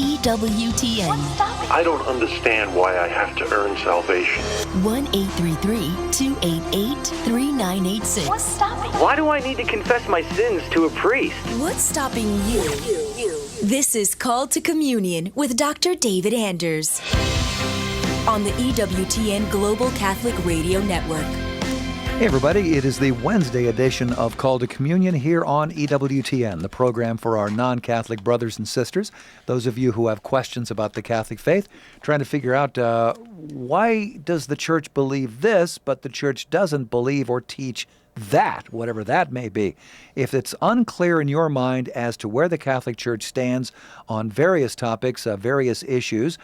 EWTN. I don't understand why I have to earn salvation. 1-833-288-3986. What's stopping? Why do I need to confess my sins to a priest? What's stopping you? This is Called to Communion with Dr. David Anders on the EWTN Global Catholic Radio Network. Hey everybody, it is the Wednesday edition of Call to Communion here on EWTN, the program for our non-Catholic brothers and sisters, those of you who have questions about the Catholic faith, trying to figure out why does the church believe this, but the church doesn't believe or teach that, whatever that may be. If it's unclear in your mind as to where the Catholic Church stands on various topics, various issues,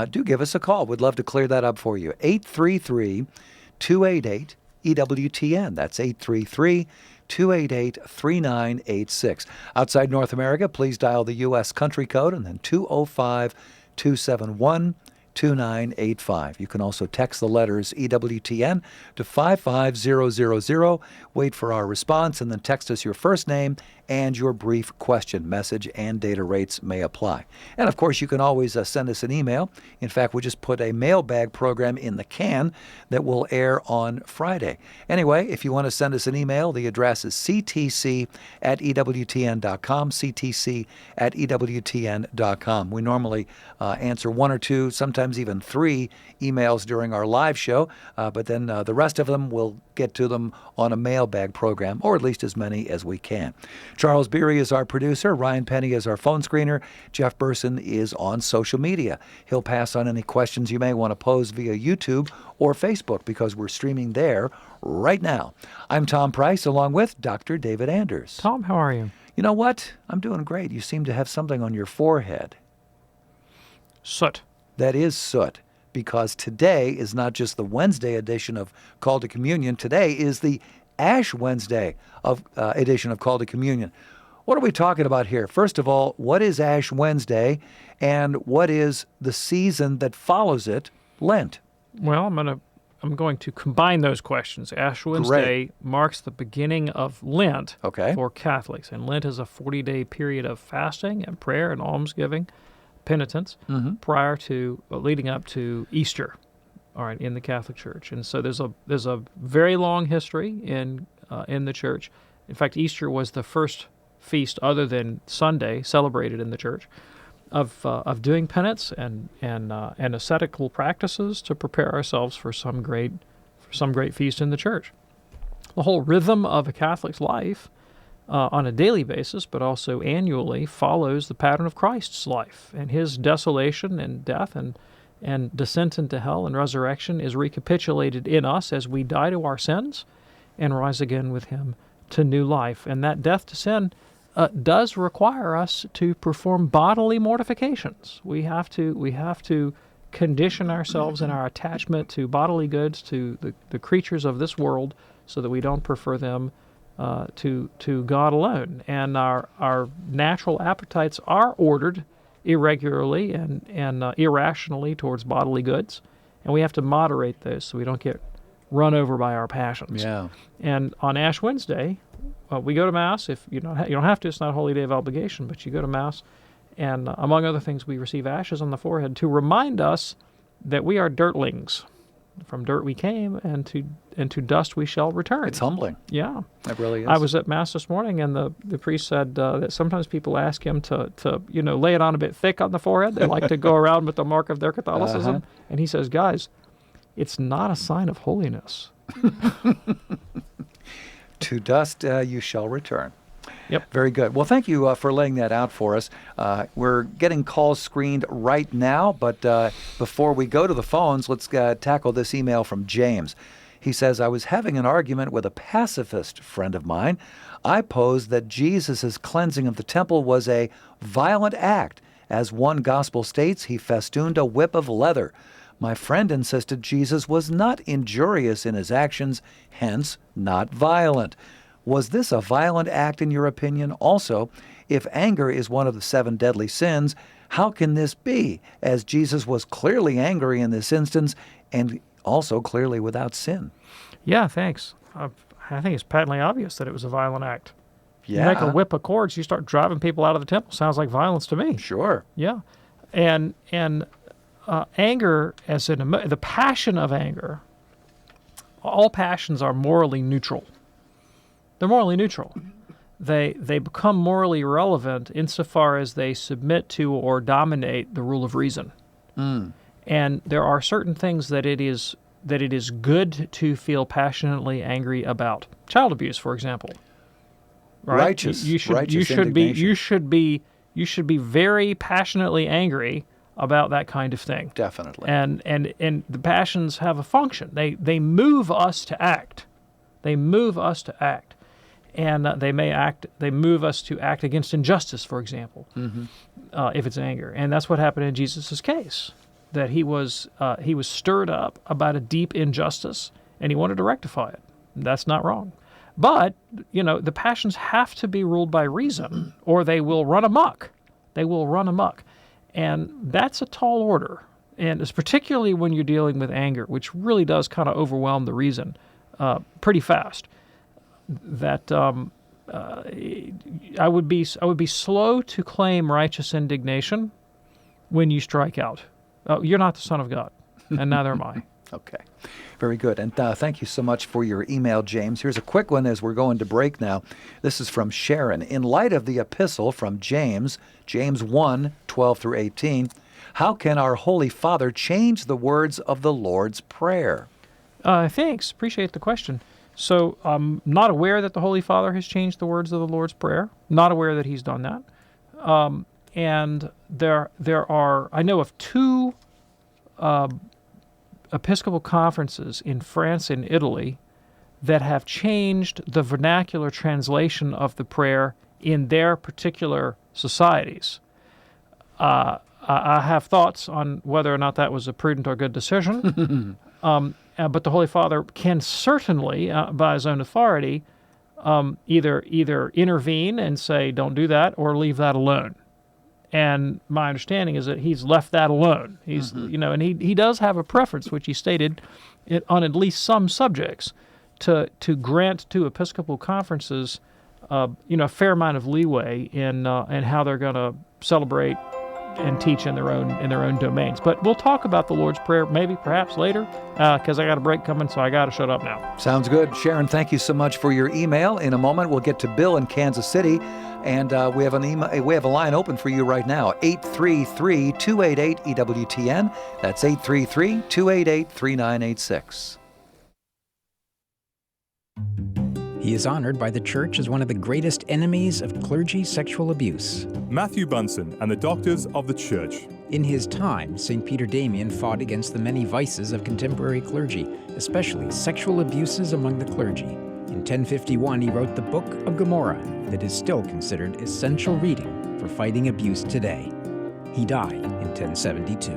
do give us a call. We'd love to clear that up for you. 833-288 EWTN. That's 833-288-3986. Outside North America, please dial the U.S. country code and then 205-271-2985. You can also text the letters EWTN to 55000. Wait for our response and then text us your first name and your brief question. Message and data rates may apply. And of course, you can always send us an email. In fact, we just put a mailbag program in the can that will air on Friday. Anyway, if you want to send us an email, the address is ctc@ewtn.com, ctc@ewtn.com. We normally answer one or two, sometimes even three emails during our live show, but then the rest of them we'll get to them on a mailbag program, or at least as many as we can. Charles Beery is our producer. Ryan Penny is our phone screener. Jeff Burson is on social media. He'll pass on any questions you may want to pose via YouTube or Facebook because we're streaming there right now. I'm Tom Price along with Dr. David Anders. Tom, how are you? You know what? I'm doing great. You seem to have something on your forehead. Soot. That is soot, because today is not just the Wednesday edition of Call to Communion. Today is the Ash Wednesday edition of Call to Communion. What are we talking about here? First of all, what is Ash Wednesday, and what is the season that follows it, Lent? Well, I'm going to combine those questions. Ash Wednesday marks the beginning of Lent for Catholics, and Lent is a 40-day period of fasting and prayer and almsgiving, penitence, leading up to Easter. All right, in the Catholic Church, and so there's a very long history in the Church. In fact, Easter was the first feast, other than Sunday, celebrated in the Church, of doing penance and ascetical practices to prepare ourselves for some great feast in the Church. The whole rhythm of a Catholic's life, on a daily basis, but also annually, follows the pattern of Christ's life, and his desolation and death and descent into hell and resurrection is recapitulated in us as we die to our sins and rise again with him to new life. And that death to sin does require us to perform bodily mortifications. We have to condition ourselves in our attachment to bodily goods, to the creatures of this world, so that we don't prefer them to God alone. And our natural appetites are ordered irregularly and irrationally towards bodily goods, and we have to moderate those so we don't get run over by our passions. Yeah. And on Ash Wednesday, we go to Mass. If you don't have to, it's not a holy day of obligation, but you go to Mass, and among other things, we receive ashes on the forehead to remind us that we are dirtlings. From dirt we came, and to dust we shall return. It's humbling. Yeah. It really is. I was at Mass this morning, and the priest said that sometimes people ask him to lay it on a bit thick on the forehead. They like to go around with the mark of their Catholicism. And he says, guys, it's not a sign of holiness. To dust you shall return. Yep. Very good. Well, thank you for laying that out for us. We're getting calls screened right now, but before we go to the phones, let's tackle this email from James. He says, I was having an argument with a pacifist friend of mine. I posed that Jesus' cleansing of the temple was a violent act. As one gospel states, he festooned a whip of leather. My friend insisted Jesus was not injurious in his actions, hence not violent. Was this a violent act in your opinion? Also, if anger is one of the 7 deadly sins, how can this be, as Jesus was clearly angry in this instance and also clearly without sin? Yeah, thanks. I think it's patently obvious that it was a violent act. Yeah. You make a whip of cords, you start driving people out of the temple. Sounds like violence to me. Sure. Yeah. And anger, as in the passion of anger, all passions are morally neutral. They're morally neutral. They become morally irrelevant insofar as they submit to or dominate the rule of reason. And there are certain things that it is good to feel passionately angry about. Child abuse, for example. Right? Righteous You should be very passionately angry about that kind of thing. Definitely. And the passions have a function. They move us to act. They move us to act. And they move us to act against injustice, for example, if it's anger. And that's what happened in Jesus' case, that he was stirred up about a deep injustice, and he wanted to rectify it. That's not wrong. But, the passions have to be ruled by reason, or they will run amok. They will run amok. And that's a tall order. And it's particularly when you're dealing with anger, which really does kind of overwhelm the reason pretty fast. That I would be slow to claim righteous indignation when you strike out. You're not the Son of God, and neither am I. Okay. Very good. And thank you so much for your email, James. Here's a quick one as we're going to break now. This is from Sharon. In light of the epistle from James 1:12 through 18, how can our Holy Father change the words of the Lord's Prayer? Thanks. Appreciate the question. So I'm not aware that the Holy Father has changed the words of the Lord's Prayer. Not aware that he's done that. And there are, I know of two Episcopal conferences in France and Italy that have changed the vernacular translation of the prayer in their particular societies. I have thoughts on whether or not that was a prudent or good decision, but the Holy Father can certainly, by his own authority, either intervene and say, don't do that, or leave that alone. And my understanding is that he's left that alone. He's, and he does have a preference, which he stated on at least some subjects, to grant to Episcopal conferences, a fair amount of leeway in how they're going to celebrate and teach in their own domains. But we'll talk about the Lord's Prayer perhaps later, because I got a break coming, so I got to shut up now. Sounds good. Sharon, thank you so much for your email. In a moment, we'll get to Bill in Kansas City, and we have a line open for you right now, 833-288-EWTN. That's 833-288-3986. He is honored by the Church as one of the greatest enemies of clergy sexual abuse. Matthew Bunson and the Doctors of the Church. In his time, St. Peter Damian fought against the many vices of contemporary clergy, especially sexual abuses among the clergy. In 1051, he wrote the Book of Gomorrah that is still considered essential reading for fighting abuse today. He died in 1072.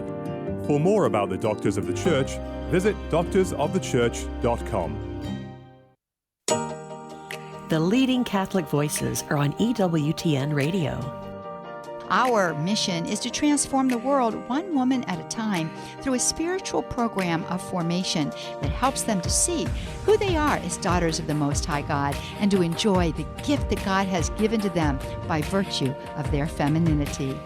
For more about the Doctors of the Church, visit doctorsofthechurch.com. The leading Catholic voices are on EWTN Radio. Our mission is to transform the world one woman at a time through a spiritual program of formation that helps them to see who they are as daughters of the Most High God and to enjoy the gift that God has given to them by virtue of their femininity.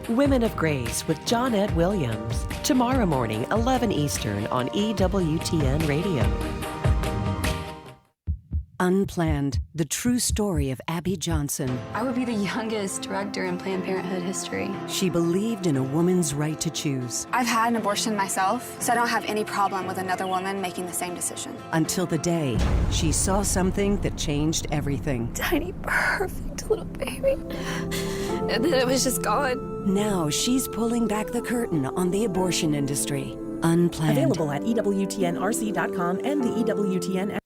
Women of Grace with John Ed Williams. Tomorrow morning, 11 Eastern on EWTN Radio. Unplanned, the true story of Abby Johnson. I would be the youngest director in Planned Parenthood history. She believed in a woman's right to choose. I've had an abortion myself, so I don't have any problem with another woman making the same decision. Until the day she saw something that changed everything. Tiny, perfect little baby. And then it was just gone. Now she's pulling back the curtain on the abortion industry. Unplanned. Available at EWTNRC.com and the EWTN app.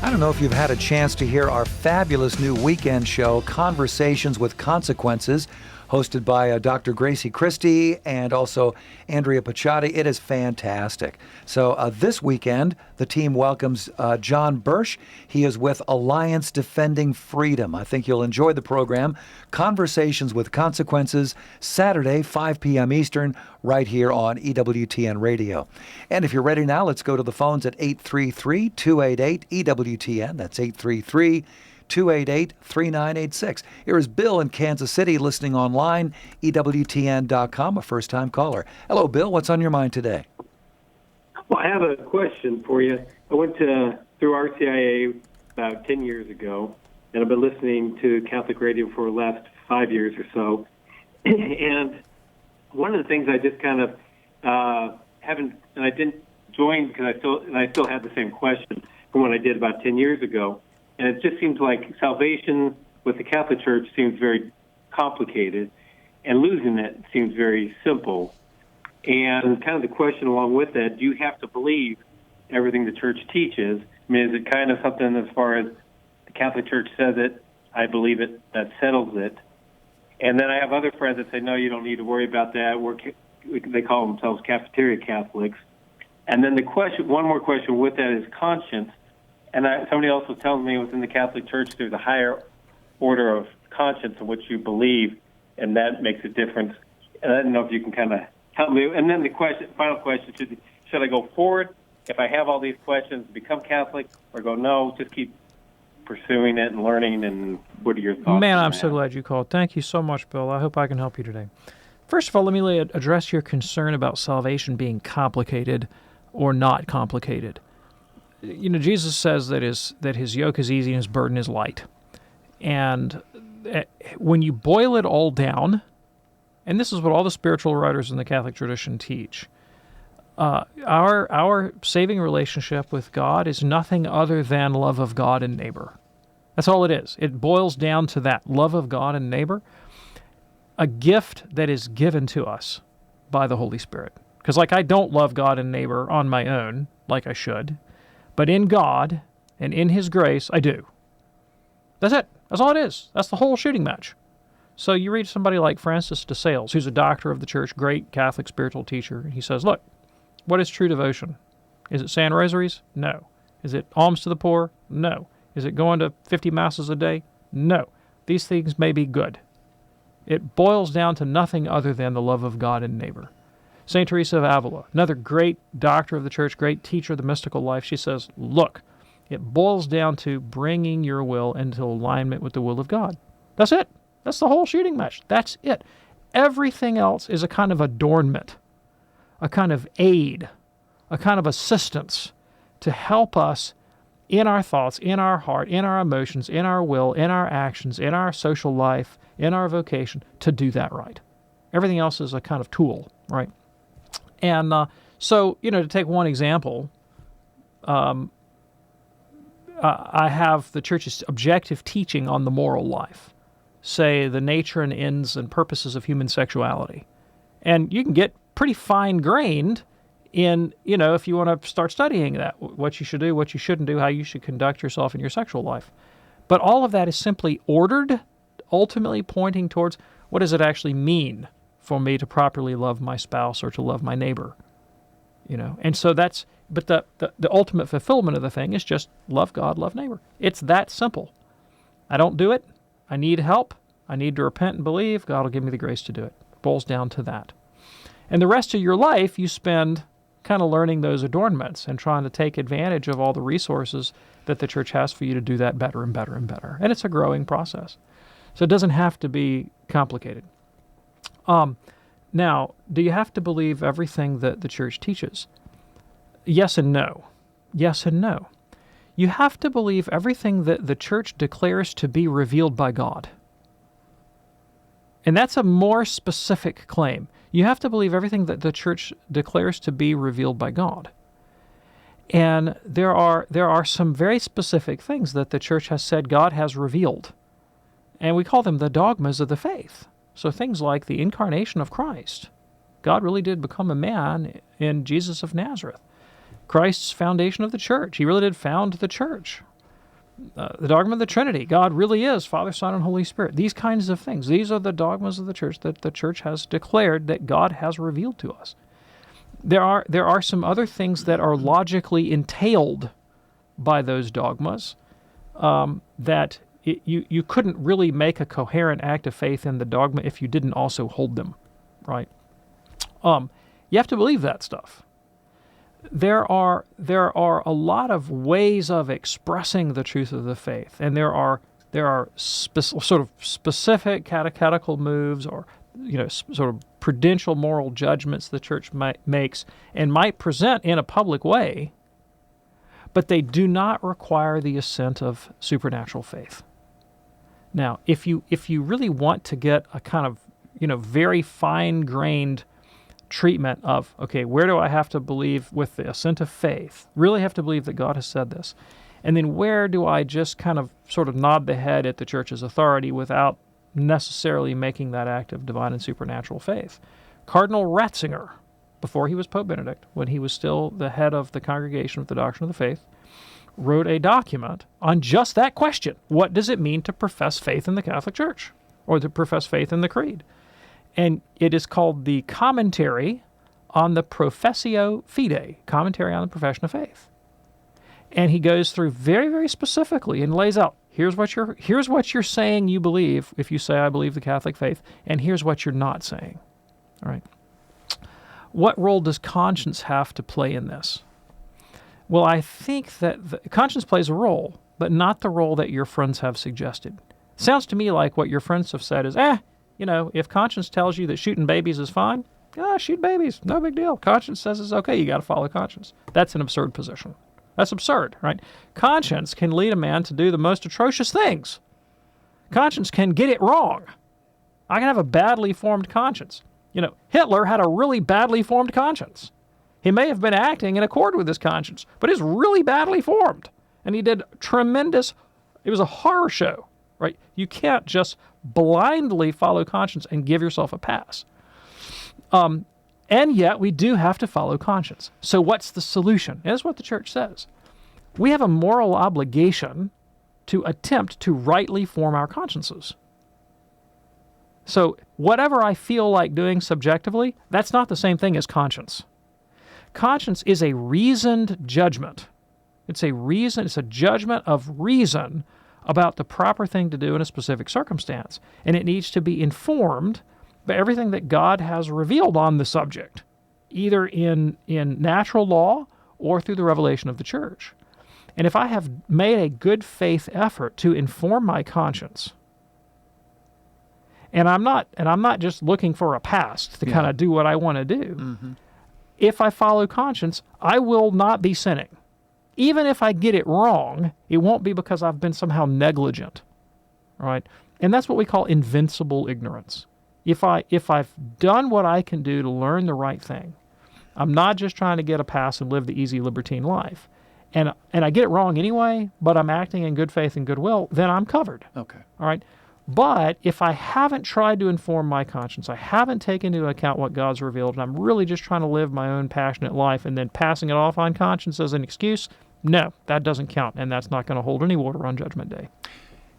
I don't know if you've had a chance to hear our fabulous new weekend show, Conversations with Consequences, hosted by Dr. Gracie Christie and also Andrea Paciotti. It is fantastic. So this weekend, the team welcomes John Birch. He is with Alliance Defending Freedom. I think you'll enjoy the program. Conversations with Consequences, Saturday, 5 p.m. Eastern, right here on EWTN Radio. And if you're ready now, let's go to the phones at 833-288-EWTN. That's 833 288-3986. Here is Bill in Kansas City, listening online, EWTN.com, a first-time caller. Hello, Bill. What's on your mind today? Well, I have a question for you. I went through RCIA about 10 years ago, and I've been listening to Catholic radio for the last 5 years or so. And one of the things I just kind of haven't, and I didn't join because I still had the same question from what I did about 10 years ago. And it just seems like salvation with the Catholic Church seems very complicated, and losing it seems very simple. And kind of the question along with that, do you have to believe everything the Church teaches? I mean, is it kind of something as far as the Catholic Church says it, I believe it, that settles it? And then I have other friends that say, no, you don't need to worry about that. They call themselves cafeteria Catholics. And then one more question with that is conscience. And somebody else was telling me within the Catholic Church there's a higher order of conscience in which you believe, and that makes a difference. And I don't know if you can kind of help me. And then the final question, should I go forward if I have all these questions, become Catholic, or go, no, just keep pursuing it and learning? And what are your thoughts? Man, I'm so glad you called. Thank you so much, Bill. I hope I can help you today. First of all, let me address your concern about salvation being complicated or not complicated. You know, Jesus says that his yoke is easy and his burden is light. And when you boil it all down, and this is what all the spiritual writers in the Catholic tradition teach, our saving relationship with God is nothing other than love of God and neighbor. That's all it is. It boils down to that, love of God and neighbor, a gift that is given to us by the Holy Spirit. Because I don't love God and neighbor on my own like I should, but in God and in His grace, I do. That's it. That's all it is. That's the whole shooting match. So you read somebody like Francis de Sales, who's a doctor of the Church, great Catholic spiritual teacher, and he says, look, what is true devotion? Is it saying rosaries? No. Is it alms to the poor? No. Is it going to 50 masses a day? No. These things may be good. It boils down to nothing other than the love of God and neighbor. St. Teresa of Avila, another great doctor of the Church, great teacher of the mystical life, she says, look, it boils down to bringing your will into alignment with the will of God. That's it. That's the whole shooting match. That's it. Everything else is a kind of adornment, a kind of aid, a kind of assistance to help us in our thoughts, in our heart, in our emotions, in our will, in our actions, in our social life, in our vocation, to do that right. Everything else is a kind of tool, right? And so, to take one example, I have the Church's objective teaching on the moral life, say the nature and ends and purposes of human sexuality. And you can get pretty fine-grained in, if you want to start studying that, what you should do, what you shouldn't do, how you should conduct yourself in your sexual life. But all of that is simply ordered, ultimately pointing towards what does it actually mean for me to properly love my spouse or to love my neighbor, And so but the ultimate fulfillment of the thing is just love God, love neighbor. It's that simple. I don't do it. I need help. I need to repent and believe. God will give me the grace to do it. It boils down to that. And the rest of your life, you spend kind of learning those adornments and trying to take advantage of all the resources that the Church has for you to do that better and better and better. And it's a growing process. So it doesn't have to be complicated. Now, do you have to believe everything that the Church teaches? Yes and no. Yes and no. You have to believe everything that the Church declares to be revealed by God. And that's a more specific claim. You have to believe everything that the Church declares to be revealed by God. And there are some very specific things that the Church has said God has revealed. And we call them the dogmas of the faith. So things like the incarnation of Christ. God really did become a man in Jesus of Nazareth. Christ's foundation of the Church. He really did found the Church. The dogma of the Trinity. God really is Father, Son, and Holy Spirit. These kinds of things. These are the dogmas of the Church that the Church has declared that God has revealed to us. There are some other things that are logically entailed by those dogmas that you couldn't really make a coherent act of faith in the dogma if you didn't also hold them, right? You have to believe that stuff. There are a lot of ways of expressing the truth of the faith, and there are there are sort of specific catechetical moves or sort of prudential moral judgments the church makes and might present in a public way, but they do not require the assent of supernatural faith. Now, if you really want to get a kind of very fine-grained treatment of, okay, where do I have to believe with the assent of faith, really have to believe that God has said this, and then where do I just kind of sort of nod the head at the church's authority without necessarily making that act of divine and supernatural faith? Cardinal Ratzinger, before he was Pope Benedict, when he was still the head of the Congregation of the Doctrine of the Faith, wrote a document on just that question. What does it mean to profess faith in the Catholic Church or to profess faith in the Creed? And it is called the Commentary on the Professio Fidei, Commentary on the Profession of Faith. And he goes through very, very specifically and lays out, here's what you're saying you believe if you say I believe the Catholic faith, and here's what you're not saying. All right. What role does conscience have to play in this? Well, I think that conscience plays a role, but not the role that your friends have suggested. Sounds to me like what your friends have said is, if conscience tells you that shooting babies is fine, shoot babies, no big deal. Conscience says it's okay, you got to follow conscience. That's an absurd position. That's absurd, right? Conscience can lead a man to do the most atrocious things. Conscience can get it wrong. I can have a badly formed conscience. Hitler had a really badly formed conscience. He may have been acting in accord with his conscience, but it's really badly formed. And he did it was a horror show, right? You can't just blindly follow conscience and give yourself a pass. And yet we do have to follow conscience. So what's the solution? That's what the church says. We have a moral obligation to attempt to rightly form our consciences. So whatever I feel like doing subjectively, that's not the same thing as conscience. Conscience is a reasoned judgment. It's a judgment of reason about the proper thing to do in a specific circumstance. And it needs to be informed by everything that God has revealed on the subject, either in natural law or through the revelation of the church. And if I have made a good faith effort to inform my conscience, and I'm not just looking for a pass to kind of do what I want to do, mm-hmm. If I follow conscience, I will not be sinning. Even if I get it wrong, it won't be because I've been somehow negligent, right? And that's what we call invincible ignorance. If I've done what I can do to learn the right thing, I'm not just trying to get a pass and live the easy libertine life, and I get it wrong anyway, but I'm acting in good faith and goodwill, then I'm covered. Okay. All right? But if I haven't tried to inform my conscience, I haven't taken into account what God's revealed, and I'm really just trying to live my own passionate life and then passing it off on conscience as an excuse, no, that doesn't count, and that's not going to hold any water on Judgment Day.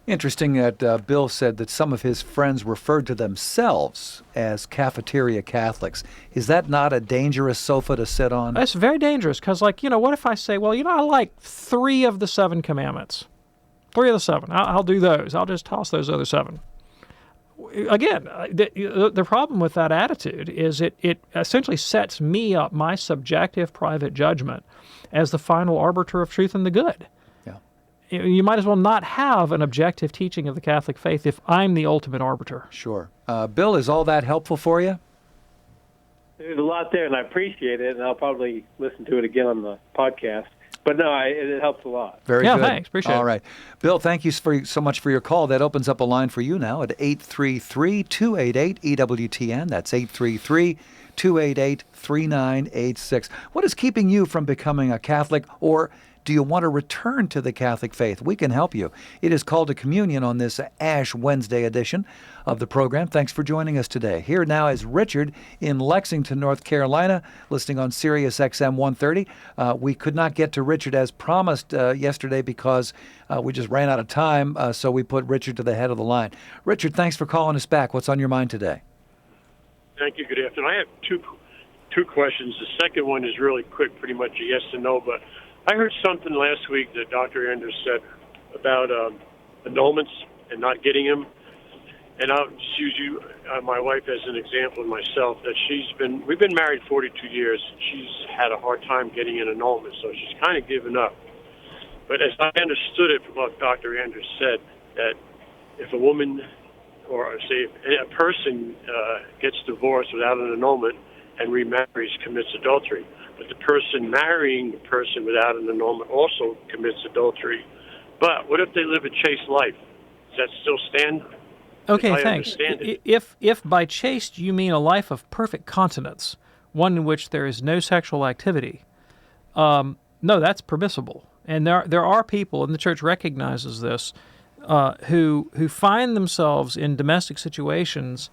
Interesting that Bill said that some of his friends referred to themselves as cafeteria Catholics. Is that not a dangerous sofa to sit on? It's very dangerous because, what if I say, well, I like 3 of the 7 commandments. 3 of the 7. I'll do those. I'll just toss those other 7. Again, the problem with that attitude is it essentially sets me up, my subjective private judgment, as the final arbiter of truth and the good. Yeah. You might as well not have an objective teaching of the Catholic faith if I'm the ultimate arbiter. Sure. Bill, is all that helpful for you? There's a lot there, and I appreciate it, and I'll probably listen to it again on the podcast. But no, it helps a lot. Very good. Yeah, thanks. Appreciate it. All right. Bill, thank you so much for your call. That opens up a line for you now at 833-288-EWTN. That's 833-288-3986. What is keeping you from becoming a Catholic, or do you want to return to the Catholic faith? We can help you. It is Called to Communion on this Ash Wednesday edition of the program. Thanks for joining us today. Here now is Richard in Lexington, North Carolina, listening on Sirius XM 130. We could not get to Richard as promised yesterday because we just ran out of time, so we put Richard to the head of the line. Richard, thanks for calling us back. What's on your mind today? Thank you. Good afternoon. I have two questions. The second one is really quick, pretty much a yes and no, but I heard something last week that Dr. Anders said about annulments and not getting them. And I'll just use you, my wife, as an example of myself, that we've been married 42 years. She's had a hard time getting an annulment, so she's kind of given up. But as I understood it from what Dr. Anders said, that if a woman, or say a person gets divorced without an annulment and remarries, commits adultery. But the person marrying the person without an annulment also commits adultery. But what if they live a chaste life? Does that still stand? Okay, thanks. If by chaste you mean a life of perfect continence, one in which there is no sexual activity, no, that's permissible. And there are people, and the Church recognizes this, who find themselves in domestic situations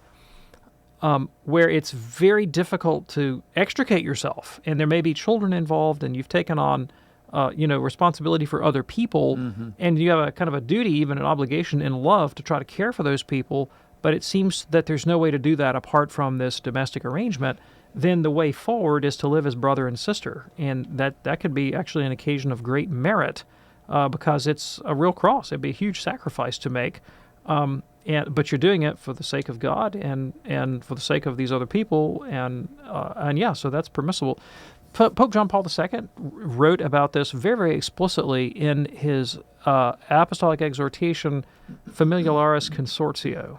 where it's very difficult to extricate yourself, and there may be children involved, and you've taken on responsibility for other people, and you have a kind of a duty, even an obligation in love to try to care for those people, but it seems that there's no way to do that apart from this domestic arrangement. Then the way forward is to live as brother and sister, and that could be actually an occasion of great merit, because it's a real cross. It'd be a huge sacrifice to make, but you're doing it for the sake of God and for the sake of these other people, and so that's permissible. Pope John Paul II wrote about this very, very explicitly in his apostolic exhortation, Familiaris Consortio,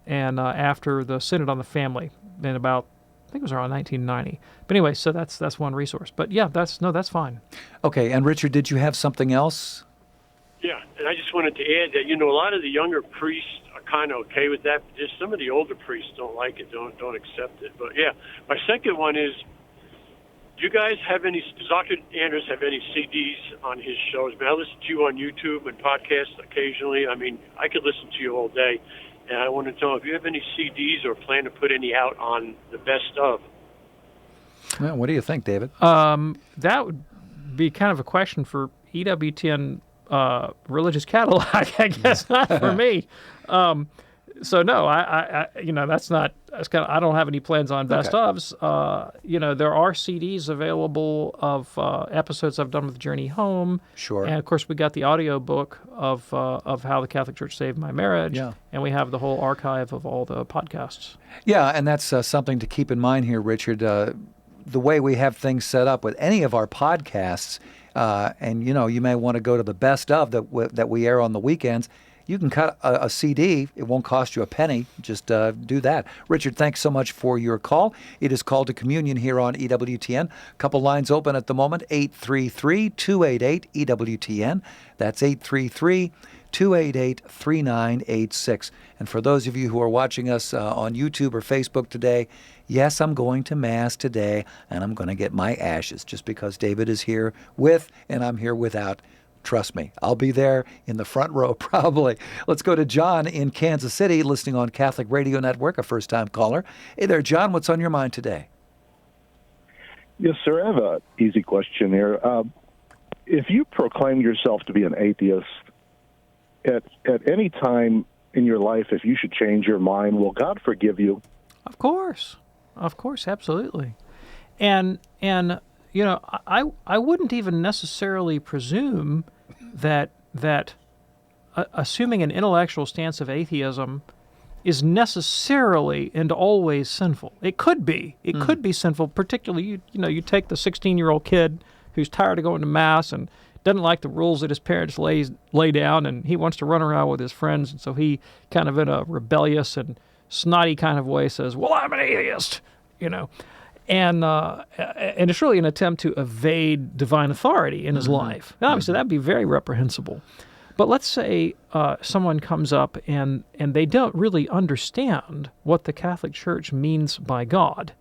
and after the Synod on the Family in about, I think it was around 1990. But anyway, so that's one resource. But yeah, that's fine. Okay, and Richard, did you have something else? Yeah, and I just wanted to add that, a lot of the younger priests are kind of okay with that, but just some of the older priests don't like it, don't accept it. But yeah, my second one is, do you guys have does Dr. Anders have any CDs on his shows? I listen to you on YouTube and podcasts occasionally. I mean, I could listen to you all day. And I want to know if you have any CDs or plan to put any out on the best of. Well, what do you think, David? That would be kind of a question for EWTN religious catalog, I guess, not for me. So no, I I don't have any plans on best ofs. There are CDs available of episodes I've done with Journey Home. Sure. And of course we got the audio book of How the Catholic Church Saved My Marriage. Yeah. And we have the whole archive of all the podcasts. Yeah, and that's something to keep in mind here, Richard. The way we have things set up with any of our podcasts, and you may want to go to the best of that we air on the weekends. You can cut a CD. It won't cost you a penny. Just do that. Richard, thanks so much for your call. It is Called to Communion here on EWTN. A couple lines open at the moment, 833-288-EWTN. That's 833-288-3986. And for those of you who are watching us on YouTube or Facebook today, yes, I'm going to Mass today, and I'm going to get my ashes just because David is here with and I'm here without. Trust me, I'll be there in the front row probably. Let's go to John in Kansas City, listening on Catholic Radio Network, a first-time caller. Hey there, John, what's on your mind today? Yes, sir, I have an easy question here. If you proclaim yourself to be an atheist, at any time in your life, if you should change your mind, will God forgive you? Of course, absolutely. And I wouldn't even necessarily presume that assuming an intellectual stance of atheism is necessarily and always sinful. It could be. It could be sinful, particularly, you take the 16-year-old kid who's tired of going to Mass and doesn't like the rules that his parents lay down, and he wants to run around with his friends, and so he kind of in a rebellious and snotty kind of way says, well, I'm an atheist, And it's really an attempt to evade divine authority in his life. Now, obviously, that'd be very reprehensible. But let's say someone comes up and they don't really understand what the Catholic Church means by God,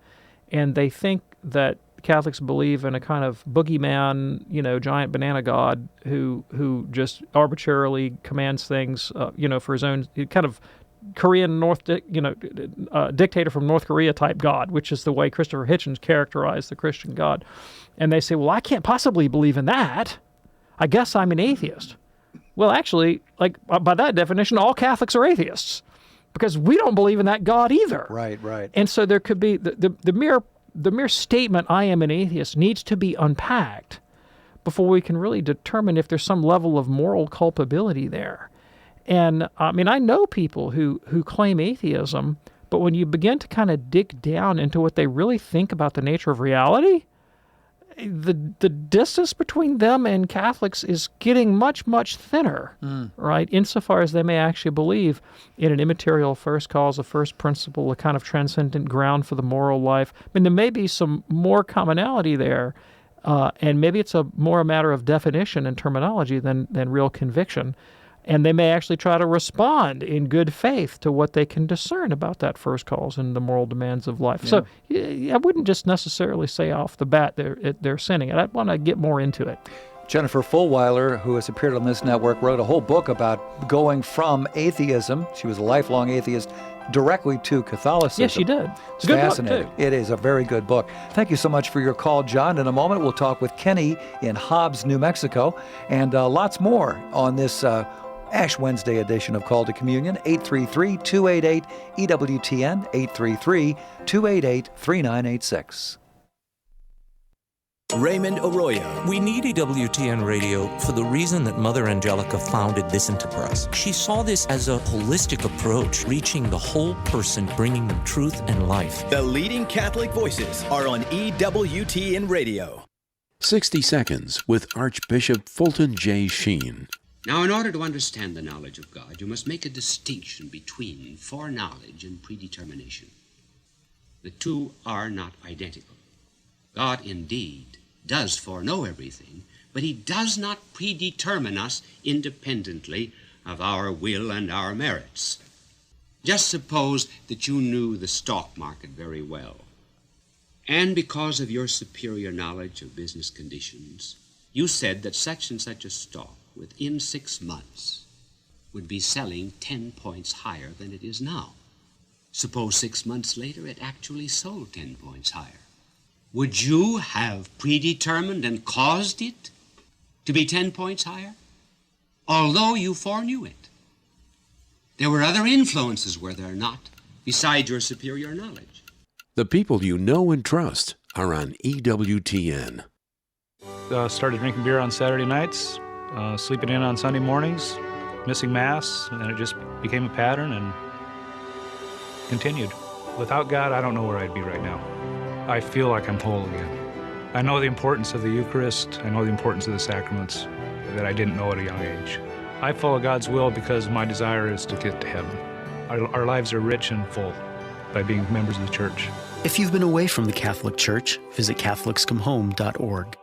and they think that Catholics believe in a kind of boogeyman, giant banana god who just arbitrarily commands things, for his own kind of Korean dictator from North Korea type God, which is the way Christopher Hitchens characterized the Christian God. And they say, well, I can't possibly believe in that. I guess I'm an atheist. Well, actually, by that definition, all Catholics are atheists because we don't believe in that God either. Right. And so there could be the mere statement, I am an atheist, needs to be unpacked before we can really determine if there's some level of moral culpability there. And I mean, I know people who claim atheism, but when you begin to kind of dig down into what they really think about the nature of reality, the distance between them and Catholics is getting much, much thinner, right? Insofar as they may actually believe in an immaterial first cause, a first principle, a kind of transcendent ground for the moral life. I mean, there may be some more commonality there, and maybe it's more a matter of definition and terminology than real conviction. And they may actually try to respond in good faith to what they can discern about that first cause and the moral demands of life. Yeah. So I wouldn't just necessarily say off the bat they're sinning. I'd want to get more into it. Jennifer Fulweiler, who has appeared on this network, wrote a whole book about going from atheism, she was a lifelong atheist, directly to Catholicism. Yes, she did. It's a good fascinating book, too. It is a very good book. Thank you so much for your call, John. In a moment, we'll talk with Kenny in Hobbs, New Mexico, and lots more on this Ash Wednesday edition of Call to Communion, 833-288-EWTN, 833-288-3986. Raymond Arroyo. We need EWTN radio for the reason that Mother Angelica founded this enterprise. She saw this as a holistic approach, reaching the whole person, bringing them truth and life. The leading Catholic voices are on EWTN radio. 60 Seconds with Archbishop Fulton J. Sheen. Now, in order to understand the knowledge of God, you must make a distinction between foreknowledge and predetermination. The two are not identical. God, indeed, does foreknow everything, but he does not predetermine us independently of our will and our merits. Just suppose that you knew the stock market very well, and because of your superior knowledge of business conditions, you said that such and such a stock within 6 months would be selling 10 points higher than it is now. Suppose 6 months later it actually sold 10 points higher. Would you have predetermined and caused it to be 10 points higher? Although you foreknew it. There were other influences, were there not, besides your superior knowledge? The people you know and trust are on EWTN. Started drinking beer on Saturday nights. Sleeping in on Sunday mornings, missing Mass, and it just became a pattern and continued. Without God, I don't know where I'd be right now. I feel like I'm whole again. I know the importance of the Eucharist. I know the importance of the sacraments that I didn't know at a young age. I follow God's will because my desire is to get to heaven. Our lives are rich and full by being members of the Church. If you've been away from the Catholic Church, visit CatholicsComeHome.org.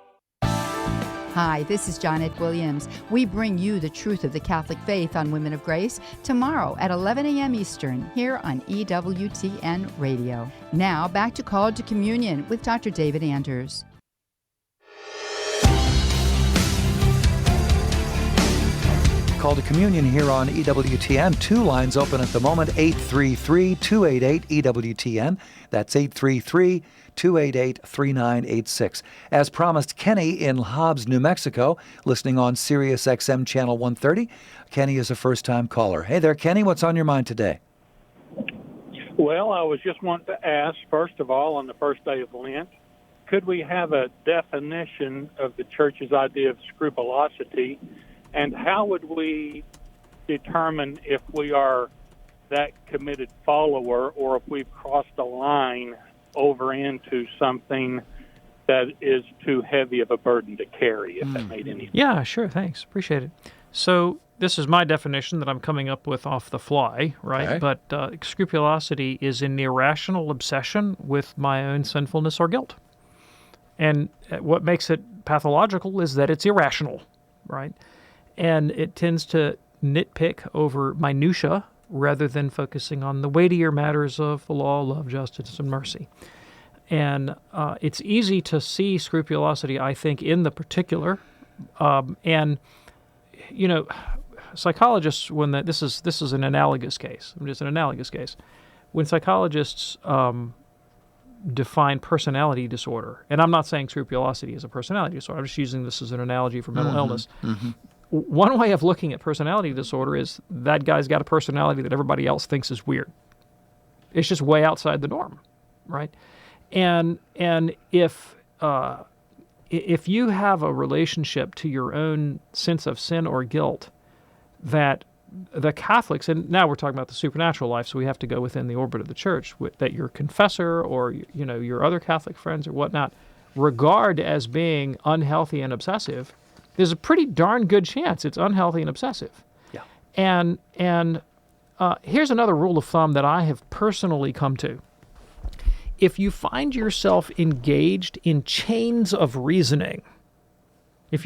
Hi, this is Johnette Williams. We bring you the truth of the Catholic faith on Women of Grace tomorrow at 11 a.m. Eastern here on EWTN Radio. Now back to Call to Communion with Dr. David Anders. Call to Communion here on EWTN. 2 lines open at the moment, 833-288-EWTN. That's 833-288-3986. As promised, Kenny in Hobbs, New Mexico, listening on Sirius XM Channel 130. Kenny is a first-time caller. Hey there, Kenny. What's on your mind today? Well, I was just wanting to ask, first of all, on the first day of Lent, could we have a definition of the Church's idea of scrupulosity? And how would we determine if we are that committed follower or if we've crossed a line over into something that is too heavy of a burden to carry, if that made any sense? Yeah, sure. Thanks. Appreciate it. So this is my definition that I'm coming up with off the fly, right? Okay. But scrupulosity is an irrational obsession with my own sinfulness or guilt. And what makes it pathological is that it's irrational, right? And it tends to nitpick over minutia rather than focusing on the weightier matters of the law, love, justice, and mercy. And it's easy to see scrupulosity, I think, in the particular. And, you know, psychologists, when this is an analogous case. It's an analogous case. When psychologists define personality disorder, and I'm not saying scrupulosity is a personality disorder. I'm just using this as an analogy for mental illness. Mm-hmm. One way of looking at personality disorder is that guy's got a personality that everybody else thinks is weird. It's just way outside the norm, right? And if you have a relationship to your own sense of sin or guilt that the Catholics, and now we're talking about the supernatural life, so we have to go within the orbit of the Church, that your confessor or your other Catholic friends or whatnot regard as being unhealthy and obsessive, there's a pretty darn good chance it's unhealthy and obsessive. Yeah. And here's another rule of thumb that I have personally come to. If you find yourself engaged in chains of reasoning, or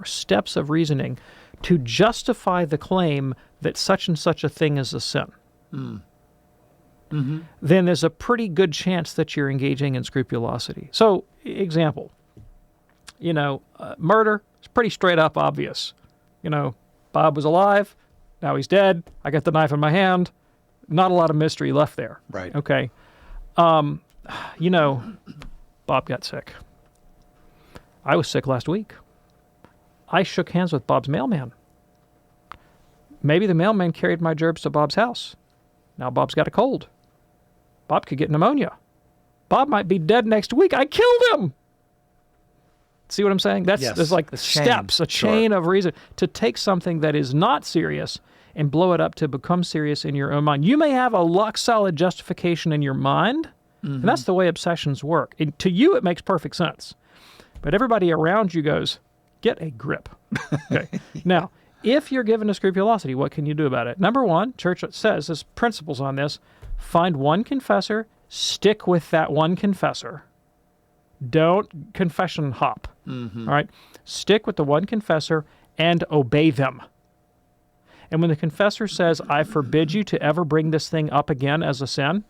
steps of reasoning to justify the claim that such and such a thing is a sin, then there's a pretty good chance that you're engaging in scrupulosity. So, example, murder is pretty straight up obvious. Bob was alive, now he's dead, I got the knife in my hand, not a lot of mystery left there. Right. Okay. Bob got sick. I was sick last week. I shook hands with Bob's mailman. Maybe the mailman carried my gerbs to Bob's house. Now Bob's got a cold. Bob could get pneumonia. Bob might be dead next week. I killed him. See what I'm saying? There's like steps, a chain of reason to take something that is not serious and blow it up to become serious in your own mind. You may have a rock-solid justification in your mind, and that's the way obsessions work. To you, it makes perfect sense. But everybody around you goes, get a grip. Okay. Now, if you're given to scrupulosity, what can you do about it? Number one, Church says, there's principles on this. Find one confessor, stick with that one confessor. Don't confession hop. All right? Stick with the one confessor and obey them. And when the confessor says, I forbid you to ever bring this thing up again as a sin,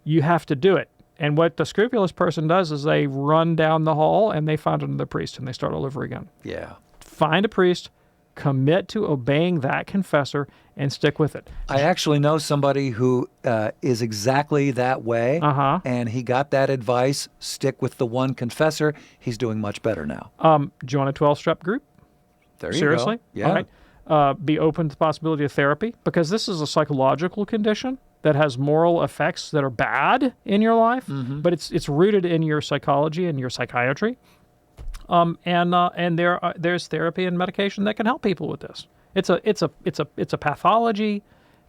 you have to do it. And what the scrupulous person does is they run down the hall and they find another priest and they start all over again. Yeah. Find a priest, commit to obeying that confessor, and stick with it. I actually know somebody who is exactly that way, and he got that advice, stick with the one confessor. He's doing much better now. Join a 12-step group. There you Seriously? go. Yeah. All right. Be open to the possibility of therapy, because this is a psychological condition that has moral effects that are bad in your life, but it's rooted in your psychology and your psychiatry. And there's therapy and medication that can help people with this. It's a pathology,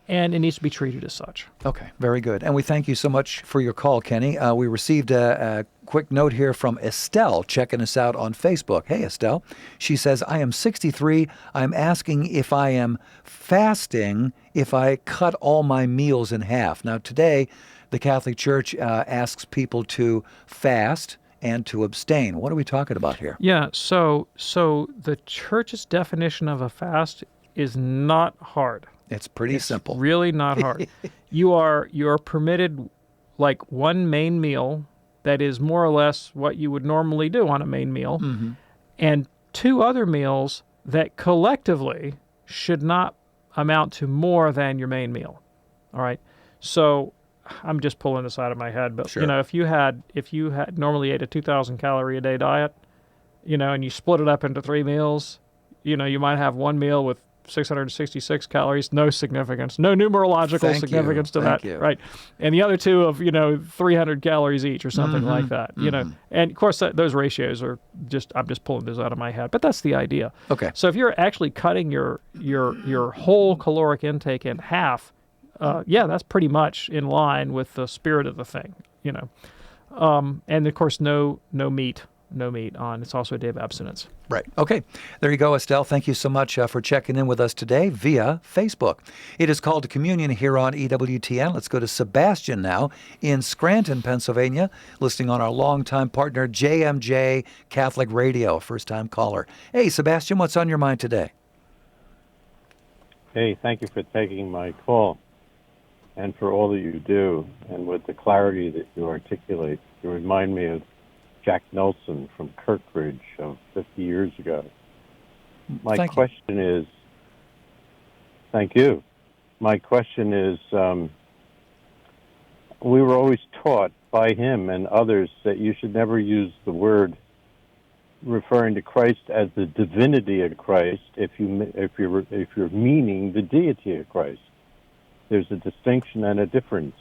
and it needs to be treated as such. Okay, very good. And we thank you so much for your call, Kenny. We received a quick note here from Estelle checking us out on Facebook. Hey, Estelle. She says, I am 63. I'm asking if I am fasting if I cut all my meals in half. Now, today, the Catholic Church asks people to fast and to abstain. What are we talking about here? Yeah, so the Church's definition of a fast is not hard. It's pretty simple. Really not hard. You're permitted like one main meal that is more or less what you would normally do on a main meal, and two other meals that collectively should not amount to more than your main meal. All right. So I'm just pulling this out of my head, but if you had normally ate a 2,000 calorie a day diet, and you split it up into three meals, you might have one meal with 666 calories, no significance, no numerological significance to that, right? And the other two of 300 calories each or something like that, And of course, those ratios are I'm just pulling this out of my head, but that's the idea. Okay. So if you're actually cutting your whole caloric intake in half, that's pretty much in line with the spirit of the thing, and of course, no meat on. It's also a day of abstinence. Right. Okay. There you go, Estelle. Thank you so much for checking in with us today via Facebook. It is Called to Communion here on EWTN. Let's go to Sebastian now in Scranton, Pennsylvania, listening on our longtime partner, JMJ Catholic Radio, first-time caller. Hey, Sebastian, what's on your mind today? Hey, thank you for taking my call and for all that you do and with the clarity that you articulate. You remind me of Jack Nelson from Kirkridge of 50 years ago. My question is, thank you. My question is, we were always taught by him and others that you should never use the word referring to Christ as the divinity of Christ if you're meaning the deity of Christ. There's a distinction and a difference.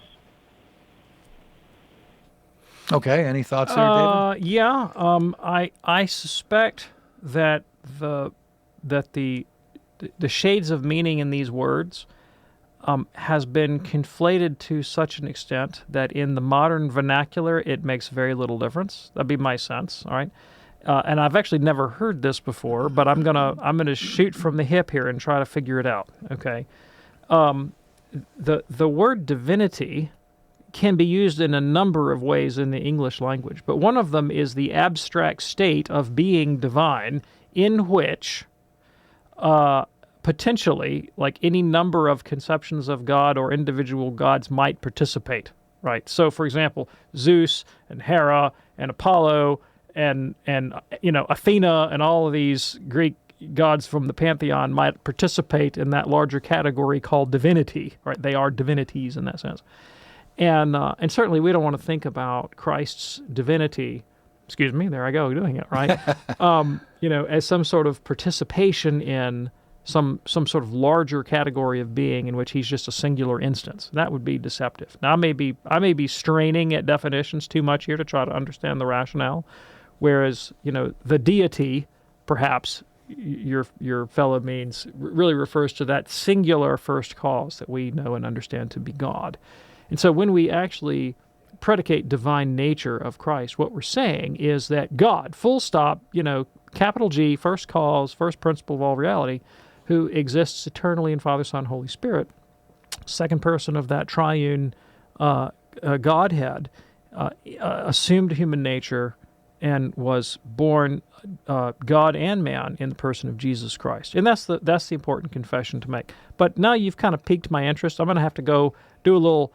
Okay, any thoughts there, David? Yeah, I suspect that the shades of meaning in these words has been conflated to such an extent that in the modern vernacular it makes very little difference. That'd be my sense, all right? And I've actually never heard this before, but I'm gonna shoot from the hip here and try to figure it out, okay? The word divinity can be used in a number of ways in the English language, but one of them is the abstract state of being divine in which potentially, like any number of conceptions of God or individual gods might participate, right? So, for example, Zeus and Hera and Apollo and Athena and all of these Greek gods from the pantheon might participate in that larger category called divinity, right? They are divinities in that sense. And certainly we don't want to think about Christ's divinity, excuse me, there I go, doing it, right? As some sort of participation in some sort of larger category of being in which he's just a singular instance. That would be deceptive. Now, I may be straining at definitions too much here to try to understand the rationale, whereas, the deity, perhaps your fellow means, really refers to that singular first cause that we know and understand to be God. And so when we actually predicate divine nature of Christ, what we're saying is that God, full stop, capital G, first cause, first principle of all reality, who exists eternally in Father, Son, Holy Spirit, second person of that triune Godhead, assumed human nature and was born God and man in the person of Jesus Christ. And that's the important confession to make. But now you've kind of piqued my interest. I'm going to have to go do a little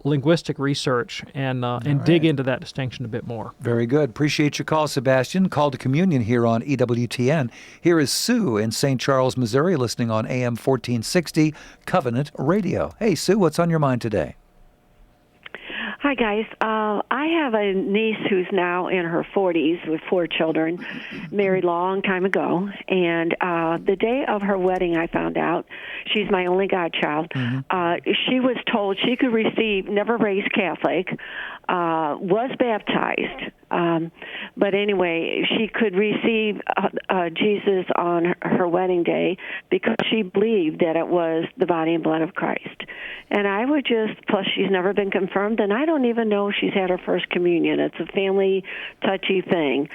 linguistic research and dig into that distinction a bit more. Very good. Appreciate your call, Sebastian. Call to communion here on EWTN. Here is Sue in St. Charles, Missouri, listening on AM 1460 Covenant Radio. Hey, Sue, what's on your mind today? Hi, guys. I have a niece who's now in her 40s with 4 children, married long time ago. And the day of her wedding, I found out, she's my only godchild, she was told she could receive, never raised Catholic, was baptized. But anyway, she could receive Jesus on her wedding day because she believed that it was the body and blood of Christ. And I would plus she's never been confirmed, and I don't even know if she's had her first communion. It's a family touchy thing.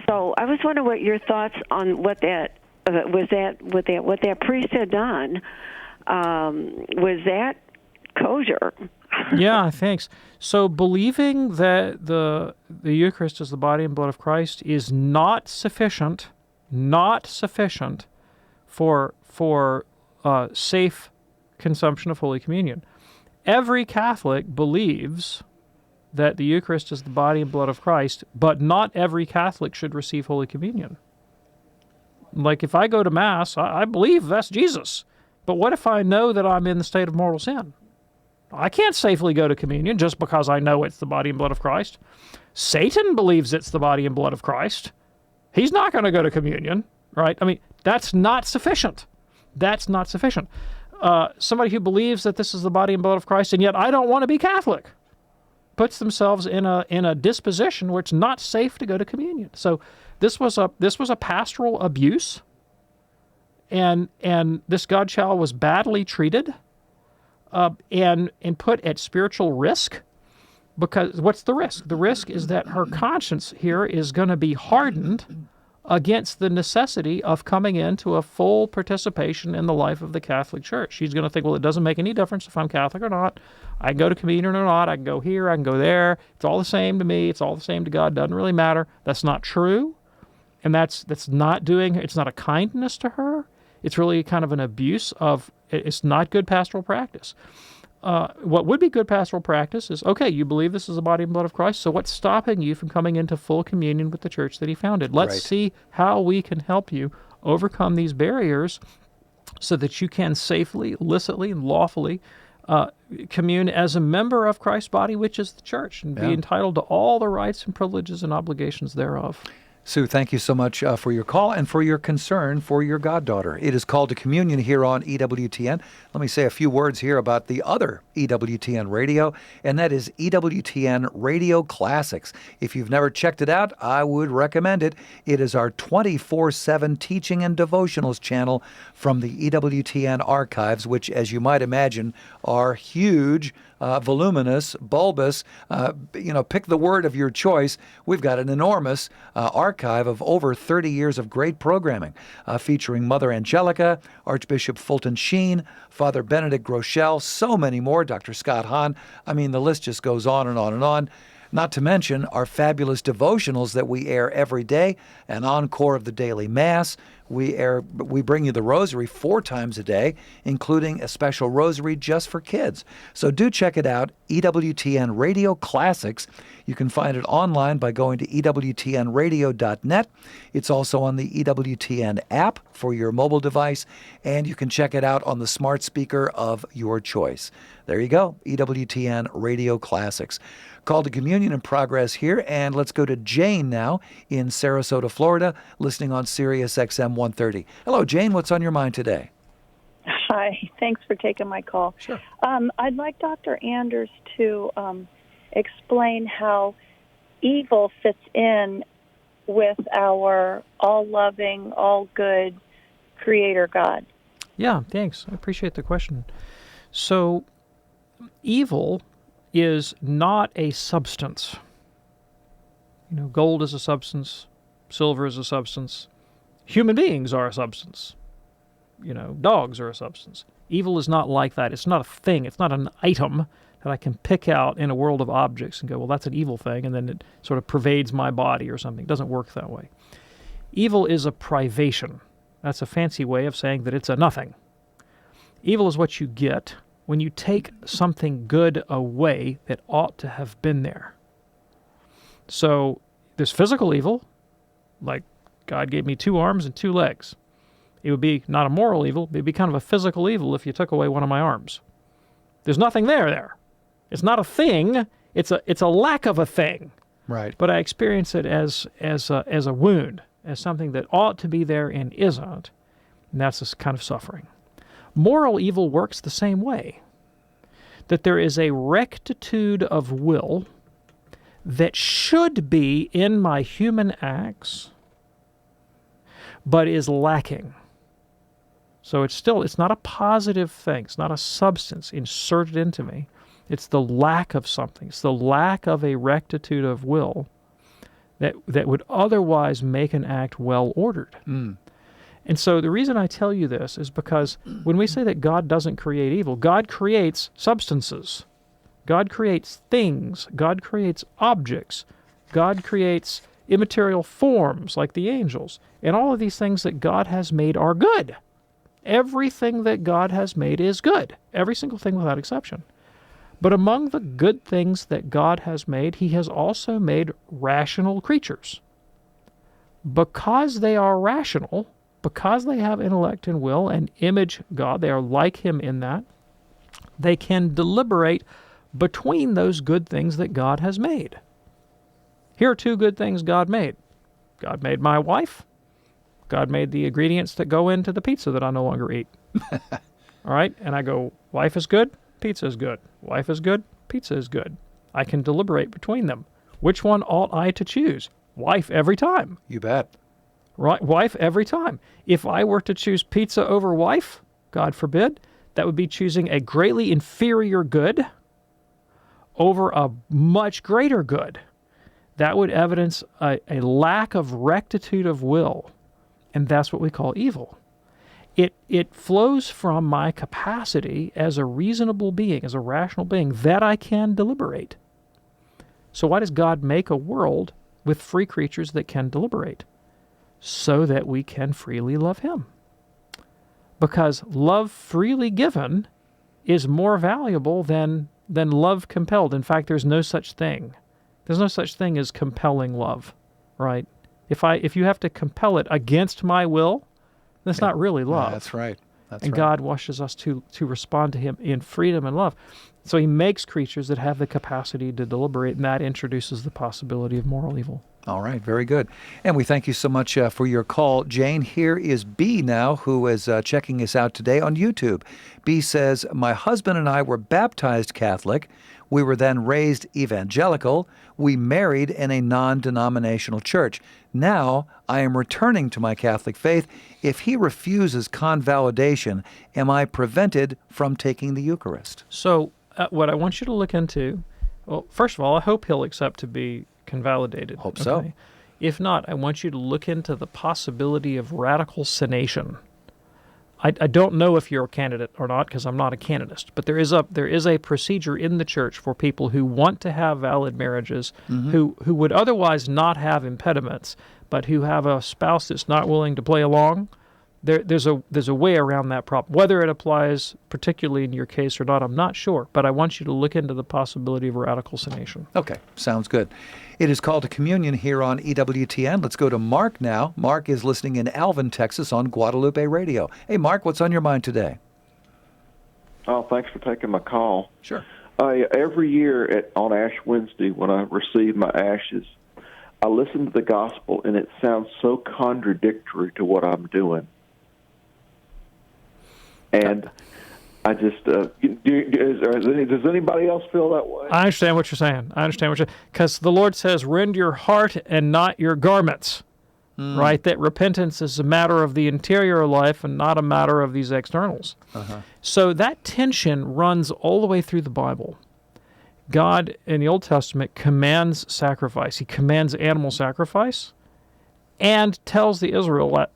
So I was wondering what your thoughts on what that what that priest had done. Was that kosher? Yeah, thanks. So believing that the Eucharist is the body and blood of Christ is not sufficient for safe consumption of Holy Communion. Every Catholic believes that the Eucharist is the body and blood of Christ, but not every Catholic should receive Holy Communion. Like if I go to Mass, I believe that's Jesus. But what if I know that I'm in the state of mortal sin? I can't safely go to communion just because I know it's the body and blood of Christ. Satan believes it's the body and blood of Christ. He's not going to go to communion, right? I mean, that's not sufficient. That's not sufficient. Somebody who believes that this is the body and blood of Christ, and yet I don't want to be Catholic, puts themselves in a disposition where it's not safe to go to communion. So this was a pastoral abuse, and this godchild was badly treated. And put at spiritual risk, because what's the risk? The risk is that her conscience here is going to be hardened against the necessity of coming into a full participation in the life of the Catholic Church. She's going to think, well, it doesn't make any difference if I'm Catholic or not. I can go to communion or not. I can go here. I can go there. It's all the same to me. It's all the same to God. Doesn't really matter. That's not true. And that's not doing, it's not a kindness to her. It's really kind of an abuse of, it's not good pastoral practice. What would be good pastoral practice is, okay, you believe this is the body and blood of Christ, so what's stopping you from coming into full communion with the church that he founded? Let's see how we can help you overcome these barriers so that you can safely, licitly, and lawfully commune as a member of Christ's body, which is the church, and be entitled to all the rights and privileges and obligations thereof. Sue, thank you so much for your call and for your concern for your goddaughter. It is Called to Communion here on EWTN. Let me say a few words here about the other EWTN radio, and that is EWTN Radio Classics. If you've never checked it out, I would recommend it. It is our 24/7 teaching and devotionals channel from the EWTN archives, which, as you might imagine, are huge, voluminous, bulbous, pick the word of your choice. We've got an enormous archive of over 30 years of great programming, featuring Mother Angelica, Archbishop Fulton Sheen, Father Benedict Groeschel, so many more, Dr. Scott Hahn. I mean, the list just goes on and on and on. Not to mention our fabulous devotionals that we air every day, an encore of the daily Mass. We bring you the Rosary 4 times a day, including a special Rosary just for kids. So do check it out, EWTN Radio Classics. You can find it online by going to EWTNradio.net. It's also on the EWTN app for your mobile device, and you can check it out on the smart speaker of your choice. There you go, EWTN Radio Classics. Call to Communion in progress here, and let's go to Jane now in Sarasota, Florida, listening on Sirius XM 130. Hello, Jane. What's on your mind today? Hi. Thanks for taking my call. Sure. I'd like Dr. Anders to explain how evil fits in with our all-loving, all-good Creator God. Yeah, thanks. I appreciate the question. So, evil is not a substance. Gold is a substance, silver is a substance, human beings are a substance, dogs are a substance. Evil is not like that. It's not a thing. It's not an item that I can pick out in a world of objects and go, well, that's an evil thing, and then it sort of pervades my body or something. It doesn't work that way. Evil is a privation. That's a fancy way of saying that it's a nothing. Evil is what you get when you take something good away that ought to have been there. So there's physical evil, like God gave me 2 arms and 2 legs. It would be not a moral evil, it would be kind of a physical evil if you took away one of my arms. There's nothing there. It's not a thing, it's a lack of a thing. Right. But I experience it as a wound, as something that ought to be there and isn't, and that's this kind of suffering. Moral evil works the same way, that there is a rectitude of will that should be in my human acts, but is lacking. So it's not a positive thing. It's not a substance inserted into me. It's the lack of something. It's the lack of a rectitude of will that would otherwise make an act well ordered. Mm. And so the reason I tell you this is because when we say that God doesn't create evil, God creates substances. God creates things. God creates objects. God creates immaterial forms like the angels. And all of these things that God has made are good. Everything that God has made is good. Every single thing without exception. But among the good things that God has made, He has also made rational creatures. Because they are rational, because they have intellect and will and image God, they are like Him in that, they can deliberate between those good things that God has made. Here are 2 good things God made. God made my wife. God made the ingredients that go into the pizza that I no longer eat. All right? And I go, wife is good, pizza is good. Wife is good, pizza is good. I can deliberate between them. Which one ought I to choose? Wife every time. You bet. Right, wife every time. If I were to choose pizza over wife, God forbid, that would be choosing a greatly inferior good over a much greater good. That would evidence a lack of rectitude of will, and that's what we call evil. It flows from my capacity as a reasonable being, as a rational being, that I can deliberate. So why does God make a world with free creatures that can deliberate? So that we can freely love Him. Because love freely given is more valuable than love compelled. In fact, there's no such thing. There's no such thing as compelling love, right? If you have to compel it against my will, that's not really love. That's right. And God wishes us to respond to Him in freedom and love. So He makes creatures that have the capacity to deliberate, and that introduces the possibility of moral evil. All right, very good. And we thank you so much for your call. Jane, here is B now, who is checking us out today on YouTube. B says, my husband and I were baptized Catholic. We were then raised evangelical. We married in a non-denominational church. Now I am returning to my Catholic faith. If he refuses convalidation, am I prevented from taking the Eucharist? So what I want you to look into, well, first of all, I hope he'll accept to be convalidated. Hope so. If not, I want you to look into the possibility of radical sanation. I don't know if you're a candidate or not, because I'm not a canonist, but there is a procedure in the church for people who want to have valid marriages, who would otherwise not have impediments, but who have a spouse that's not willing to play along. There's a way around that problem. Whether it applies particularly in your case or not, I'm not sure, but I want you to look into the possibility of radical sanation. Okay, sounds good. It is called to communion here on EWTN. Let's go to Mark now. Mark is listening in Alvin, Texas on Guadalupe Radio. Hey, Mark, what's on your mind today? Oh, thanks for taking my call. Sure. Every year on Ash Wednesday, when I receive my ashes, I listen to the gospel, and it sounds so contradictory to what I'm doing. And I just, does anybody else feel that way? I understand what you're saying. Because the Lord says, rend your heart and not your garments, right? That repentance is a matter of the interior life and not a matter of these externals. So that tension runs all the way through the Bible. God, in the Old Testament, commands sacrifice. He commands animal sacrifice and tells the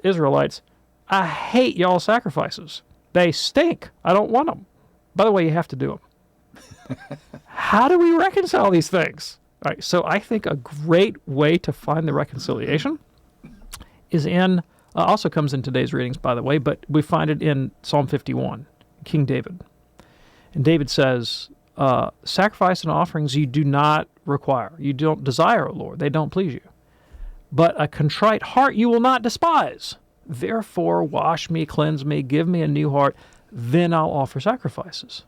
Israelites, I hate y'all sacrifices. They stink. I don't want them. By the way, you have to do them. How do we reconcile these things? All right, so I think a great way to find the reconciliation is also comes in today's readings, by the way, but we find it in Psalm 51, King David. And David says, sacrifice and offerings you do not require. You don't desire, O Lord. They don't please you. But a contrite heart you will not despise. Therefore, wash me, cleanse me, give me a new heart, then I'll offer sacrifices.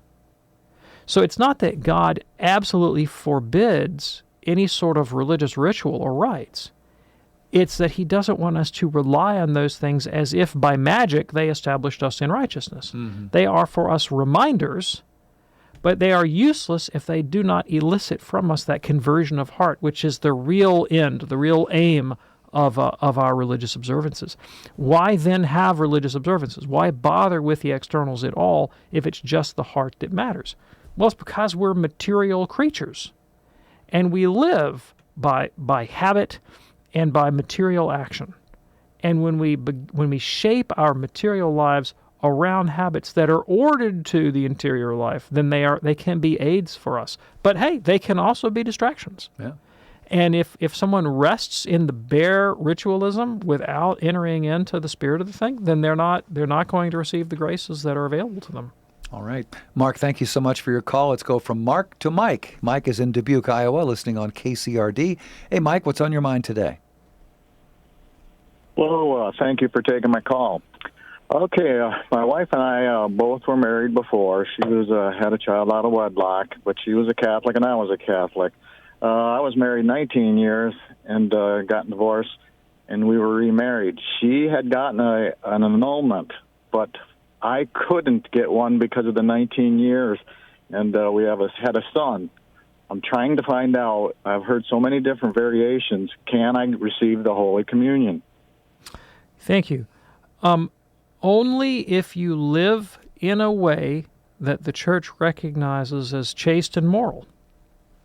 So it's not that God absolutely forbids any sort of religious ritual or rites. It's that he doesn't want us to rely on those things as if by magic they established us in righteousness. They are for us reminders, but they are useless if they do not elicit from us that conversion of heart, which is the real end, the real aim of our religious observances. Why then have religious observances? Why bother with the externals at all if it's just the heart that matters? Well, it's because we're material creatures, and we live by habit and by material action. And when we shape our material lives around habits that are ordered to the interior life, then they can be aids for us. But hey, they can also be distractions. Yeah. And if someone rests in the bare ritualism without entering into the spirit of the thing, then they're not going to receive the graces that are available to them. All right. Mark, thank you so much for your call. Let's go from Mark to Mike. Mike is in Dubuque, Iowa, listening on KCRD. Hey, Mike, what's on your mind today? Well, thank you for taking my call. Okay, my wife and I both were married before. She had a child out of wedlock, but she was a Catholic and I was a Catholic. I was married 19 years and got divorced, and we were remarried. She had gotten an annulment, but I couldn't get one because of the 19 years, and we had a son. I'm trying to find out. I've heard so many different variations. Can I receive the Holy Communion? Thank you. Only if you live in a way that the Church recognizes as chaste and moral.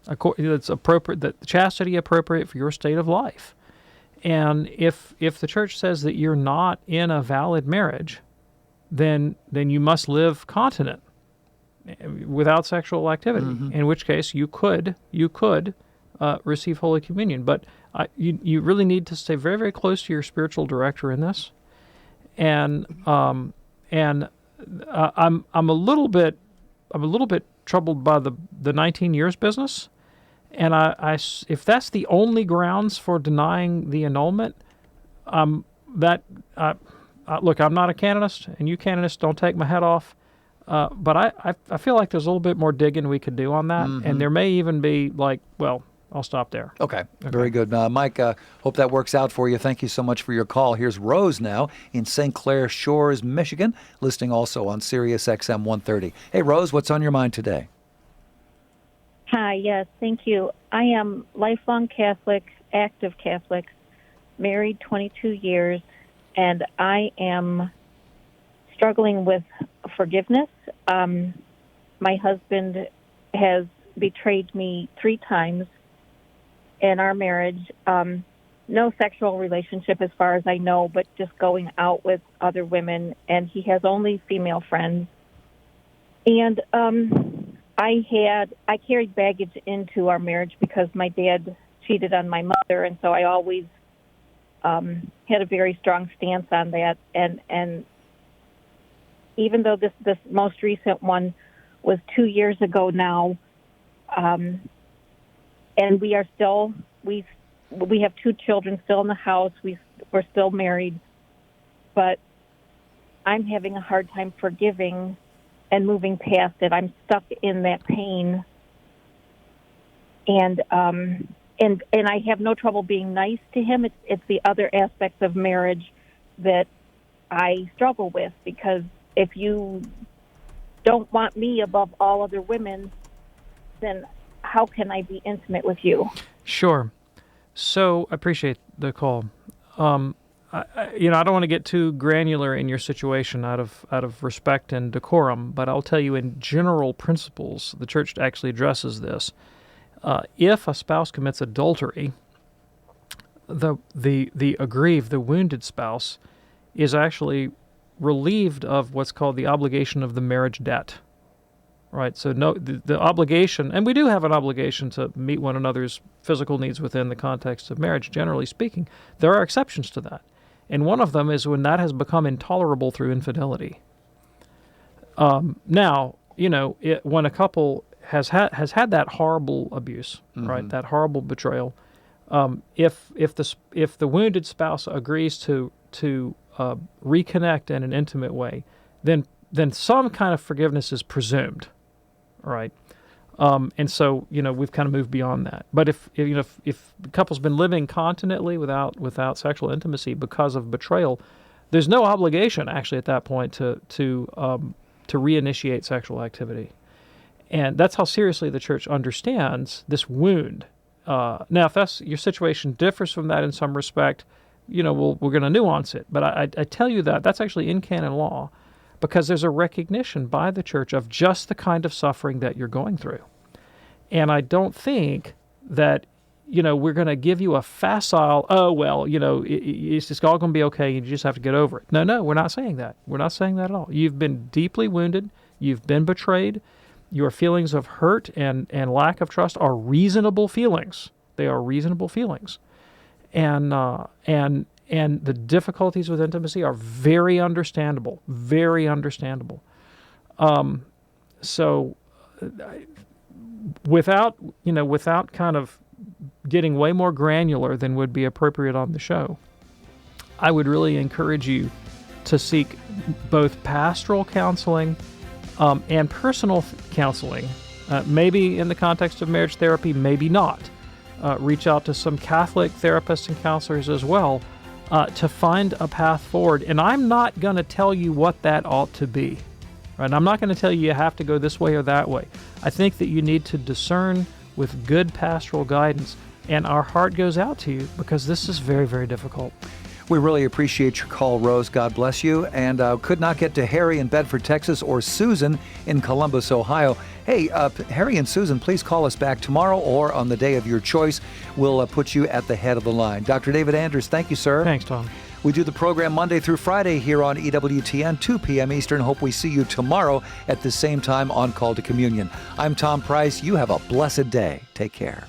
That's appropriate, that chastity appropriate for your state of life. And if the Church says that you're not in a valid marriage, then you must live continent without sexual activity. In which case you could receive Holy Communion. But you really need to stay very, very close to your spiritual director in this. And I'm a little bit troubled by the 19 years business. And if that's the only grounds for denying the annulment, look, I'm not a canonist, and you canonists don't take my head off. But I feel like there's a little bit more digging we could do on that, and there may even be I'll stop there. Okay. Very good. Mike, hope that works out for you. Thank you so much for your call. Here's Rose now in St. Clair Shores, Michigan, listening also on Sirius XM 130. Hey, Rose, what's on your mind today? Hi, yes, thank you. I am lifelong Catholic, active Catholic, married 22 years, and I am struggling with forgiveness. My husband has betrayed me 3 times in our marriage. No sexual relationship as far as I know, but just going out with other women, and he has only female friends. And I carried baggage into our marriage because my dad cheated on my mother, and so I always had a very strong stance on that. And even though this most recent one was 2 years ago now, and we are still we have 2 children still in the house. We're still married, but I'm having a hard time forgiving and moving past it. I'm stuck in that pain, and I have no trouble being nice to him. It's the other aspects of marriage that I struggle with, because if you don't want me above all other women, then how can I be intimate with you? Sure. So I appreciate the call. I don't want to get too granular in your situation out of respect and decorum, but I'll tell you in general principles, the Church actually addresses this. If a spouse commits adultery, the aggrieved, the wounded spouse, is actually relieved of what's called the obligation of the marriage debt. Right, so the obligation, and we do have an obligation to meet one another's physical needs within the context of marriage, generally speaking. There are exceptions to that. And one of them is when that has become intolerable through infidelity. Now, when a couple has had that horrible abuse, right, that horrible betrayal, if the wounded spouse agrees to reconnect in an intimate way, then some kind of forgiveness is presumed, right? And so we've kind of moved beyond that. But if the couple's been living continently without sexual intimacy because of betrayal, there's no obligation actually at that point to reinitiate sexual activity, and that's how seriously the Church understands this wound. Now, if that's your situation differs from that in some respect, we're going to nuance it. But I tell you that's actually in canon law, because there's a recognition by the Church of just the kind of suffering that you're going through. And I don't think that, we're going to give you a facile, it's just all going to be okay, you just have to get over it. No, we're not saying that. We're not saying that at all. You've been deeply wounded. You've been betrayed. Your feelings of hurt and lack of trust are reasonable feelings. They are reasonable feelings. And the difficulties with intimacy are very understandable, very understandable. So without kind of getting way more granular than would be appropriate on the show, I would really encourage you to seek both pastoral counseling and personal counseling, maybe in the context of marriage therapy, maybe not. Reach out to some Catholic therapists and counselors as well, to find a path forward. And I'm not going to tell you what that ought to be. Right? I'm not going to tell you have to go this way or that way. I think that you need to discern with good pastoral guidance. And our heart goes out to you, because this is very, very difficult. We really appreciate your call, Rose. God bless you. And could not get to Harry in Bedford, Texas, or Susan in Columbus, Ohio. Hey, Harry and Susan, please call us back tomorrow or on the day of your choice. We'll put you at the head of the line. Dr. David Anders, thank you, sir. Thanks, Tom. We do the program Monday through Friday here on EWTN, 2 p.m. Eastern. Hope we see you tomorrow at the same time on Call to Communion. I'm Tom Price. You have a blessed day. Take care.